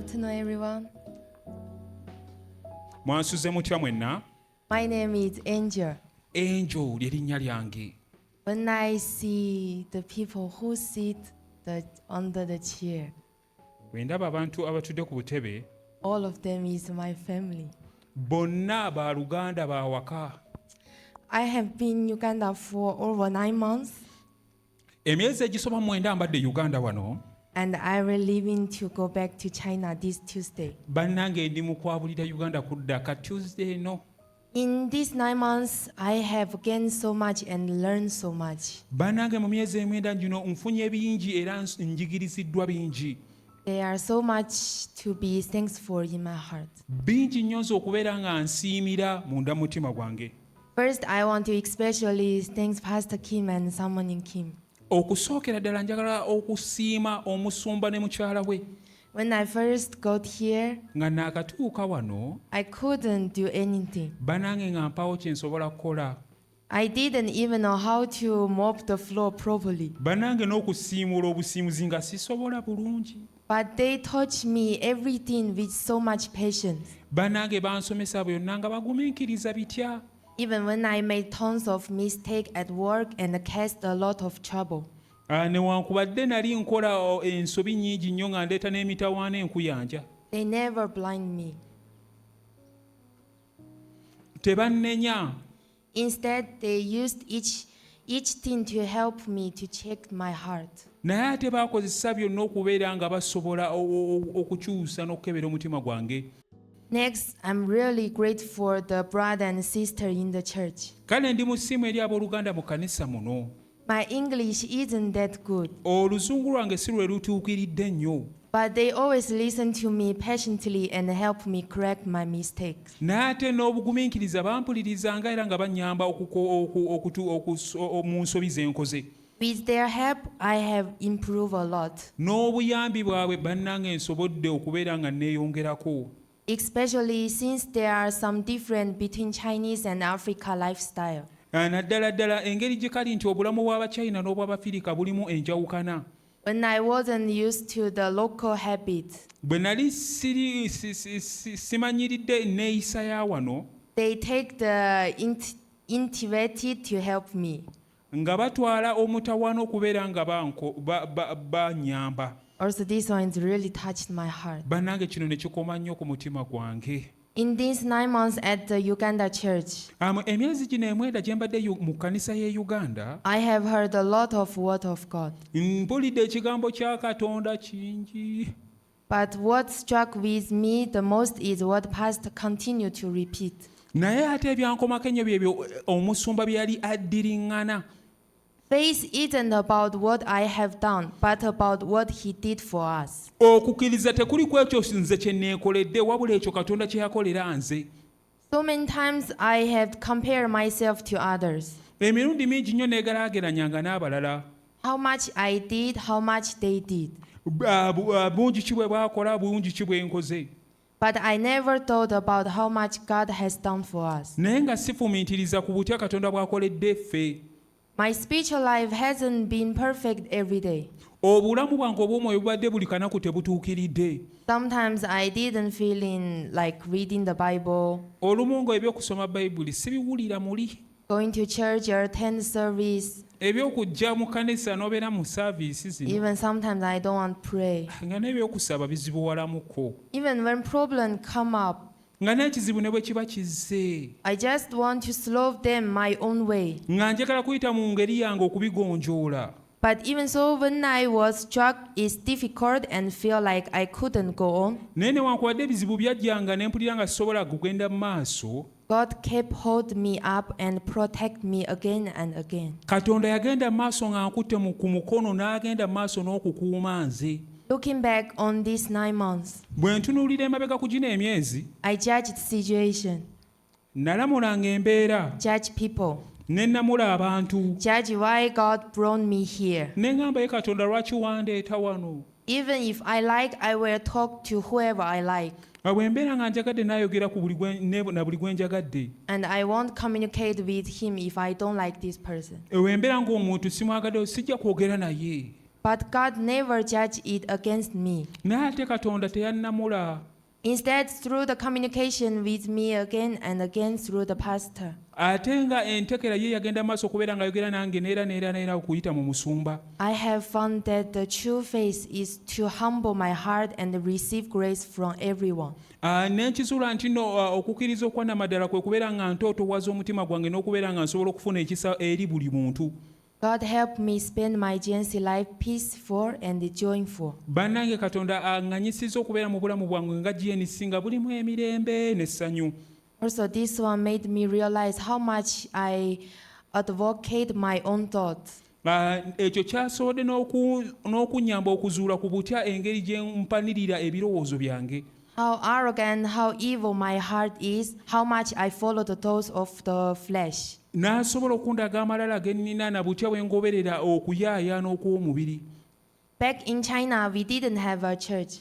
afternoon, everyone. Mwansuze mutya mwenna? My name is Angel. Angel ly'erinnya lyange. When I see the people who sit under the chair, Bwe ndaba abantu abatudde ku butebe, all of them is my family. bonna baaluganda baawaka. I have been in Uganda for over 9 months, Emyezi egisoba mu 9 mbadde Uganda wano. and I will leaving to go back to China this Tuesday. Bannange ndi mu kwabulira Uganda kudda ka Tuesday eno. In these 9 months, I have gained so much and learned so much. Bannange mu myezi emwenda gino nfunye bingi era njigiriziddwa bingi. There are so much to be thankful in my heart. Bingi nnyo nze okubeera nga nsiimira munda mutima gwange. First, I want to especially thank Pastor Kim and someone in Kim. Okusookera ddala njagala okusiima omusumba ne mukyala we. When I first got here, Nga naakatuuka wano, I couldn't do anything. bannange nga mpaawo kye nsobola kukola. I didn't even know how to mop the floor properly. Bannange n'okusiimula obusiimuzi nga sisobola bulungi. But they taught me everything with so much patience. Bannange bansomesa byonna nga bagumiikiriza bitya. Even when I made tons of mistakes at work and caused a lot of trouble. Newankubadde nali nkola ensobi nnyingi nnyo nga ndeeta n'emitawaana enkuyanja. They never blind me. Tebannenya. Instead, they used each thing to help me to check my heart. Naye ate baakozesa byonna okubeera nga basobola okukyusa n'okukebera omutima gwange. Next, I'm really grateful for the brother and sister in the church. Kale ndi mu ssimu eri abooluganda mu kkanisa muno. My English isn't that good, Oluzungu lwange si lwe lutuukiridde nnyo. but they always listen to me patiently and help me correct my mistakes. Naye ate n'obugumiikiriza bampulirizanga era nga bannyamba mu nsobi ze nkoze. With their help, I have improved a lot, N'obuyambi bwabwe bannange nsobodde okubeera nga neeyongerako. especially since there are some difference between Chinese and Africa lifestyle. Naddala ddala engeri gye kali nti obulamu bw'Abachina n'obw'Abafirika bulimu enjawukana. When I wasn't used to the local habits, Bwe nali simanyiridde neeyisa ya wano, they take the initiative to help me. nga batwala omutawaana okubeera nga bannyamba. Also, this one really touched my heart. Bannange kino ne kikoma nnyo ku mutima gwange. In these 9 months at the Uganda church, Emyezi gino emwenda gye mbadde mu kkanisa y'e Uganda, I have heard a lot of word of God. mpulidde ekigambo kya Katonda kingi. But what struck with me the most is what Pastor continued to repeat. Naye ate ebyankomako ennyo byebyo omusumba bye yali addiriŋŋana. Faith isn't about what I have done, but about what He did for us. Okukkiriza tekuli ku ekyo nze kye neekoledde wabula ekyo Katonda kye yakolera nze. So many times I have compared myself to others. Emirundi mingi nnyo neegeraageranyanga n'abalala. How much I did, how much they did. Bungi ki bwe bwakola, bungi ki bwe nkoze. But I never thought about how much God has done for us. Naye nga sifumiitiriza ku butya Katonda bw'akoledde ffe. My spiritual life hasn't been perfect every day. Obulamu bwange obw'omwoyo bubadde buli kanaku tebutuukiridde. Sometimes I didn't feel in like reading the Bible, Olumu nga ebyokusoma Bayibuli sibiwulira muli. going to church or attend service. Ebyokujja mu kkanisa n'obeera mu saaviisi zino. Even sometimes I don't want to pray. Nga n'ebyokusaba bizibuwalamuko. Even when problems come up, Nga n'ekizibu ne bwe kiba kizze. I just want to solve them my own way. Nga njagala kuyita mu ngeri yange okubigonjoola. But even so, when I was struck, it's difficult and feel like I couldn't go on. Naye newankubadde ebizibu byajjanga ne mpulira nga sisobola kugenda mu maaso, God kept holding me up and protect me again and again. Katonda yagenda mu maaso nga nkutte ku mukono n'agenda mu maaso n'okukuuma nze. Looking back on these 9 months, Bwe ntunuulira emabega ku gino emyezi, I judged the situation, nalamulanga embeera, judge people, ne namula abantu, judge why God brought me here. ne ngamba ye Katonda lwaki wandeeta wano. Even if I like, I will talk to whoever I like. Bwe mbeera nga njagadde naayogera na buli gwe njagadde. And I won't communicate with him if I don't like this person. Bwe mbeera ng'omuntu simwagadde sijja kwogera naye. But God never judged it against me. naye ate katonda teyannamula. Instead, through the communication with me again and again through the pastor, Ate nga entekera ye yagenda maaso okubeera ng'ayogera nange neera okuyita mu musumba. I have found that the true faith is to humble my heart and receive grace from everyone. Nenkizuula nti nno okukkiriza okwannamaddala kwe kubeera nga ntootowaza omutima gwange n'okubeera nga nsobola okufuna ekisa eri buli muntu. God help me spend my Genesee life peaceful and joyful. Bannange katonda aŋŋanyisizza okubeera mu bulamu bwange nga GNC nga bulimu emirembe n'essanyu. Also, this one made me realize how much I advocate my own thoughts. Ekyo kyasobodde n'okunnyamba okuzuula ku butya engeri gye mpanirira ebirowoozo byange. How arrogant, how evil my heart is, how much I follow the thoughts of the flesh. N'asobola okundaga amalala ge nnina na butya bwe ngoberera okuyaayaana okw'omubiri. Back in China, we didn't have a church.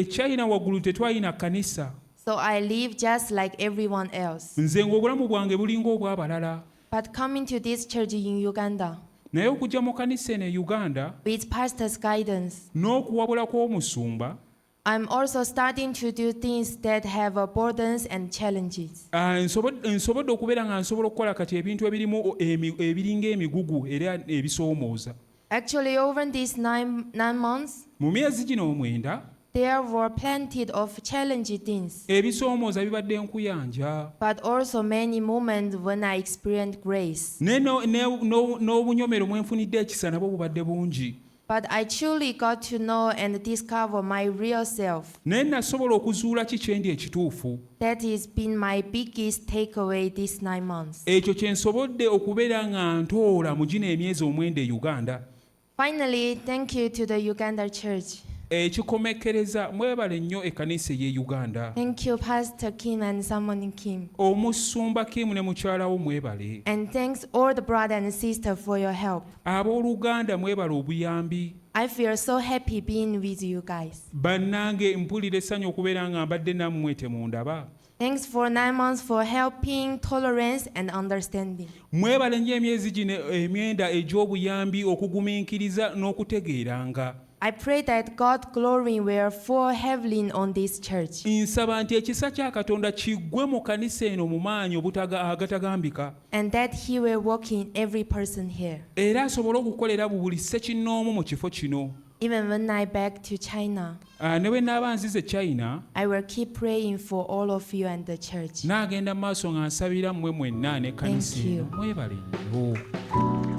China waggulu tetwalina kkanisa. So I live just like everyone else. Nze ng'obulamu bwange bulinga obw'abalala. But coming to this church in Uganda, Naye okujja mu kanisa eno e Uganda with pastor's guidance, n'okuwabula kw'omusumba, I'm also starting to do things that have burdens and challenges. nsobodde okubeera nga nsobola okukola kati ebintu ebirimu ebiringa emigugu era ebisoomooza. Actually, over these nine months, Mu myezi gino 9 there were plenty of challenging things, ebisoomooza bibadde nkuyanja. but also many moments when I experienced grace. N'obunyomero mwe nfunidde ekisa nabwo bubadde bungi. But I truly got to know and discover my real self. Naye nasobola okuzuula ki kyendi ekituufu. That has been my biggest takeaway these 9 months. Ekyo kye nsobodde okubeera nga ntoola mu gino emyezi 9 e Uganda. Finally, thank you to the Uganda church. Ekikomekkereza mwebale nnyo ekkanisa ey'e Uganda. Thank you, Pastor Kim and Someone Kim. Omusumba Kim ne mukyalawo mwebale. And thanks all the brother and sister for your help. Abooluganda mwebale obuyambi. I feel so happy being with you guys. Bannange mpulira essanyu okubeera nga mbadde nammwe temundaba. Thanks for 9 months for helping, tolerance and understanding. Mwebale nnyo emyezi gino emyenda egy'obuyambi okugumiikiriza n'okutegeeranga. I pray that God's glory will fall heavily on this church. Nsaba nti ekisa kya Katonda kiggwe mu kanisa eno mu maanyi agatagambika. And that He will work in every person here. Era asobole okukolera buli ssekinnoomu mu kifo kino. Even when I back to China, Ne bwe nnaaba nzize China, I will keep praying for all of you and the church. n'agenda mu maaso nga nsabira mmwe mwenna n'ekkanisa eno. Mwebale nnyo.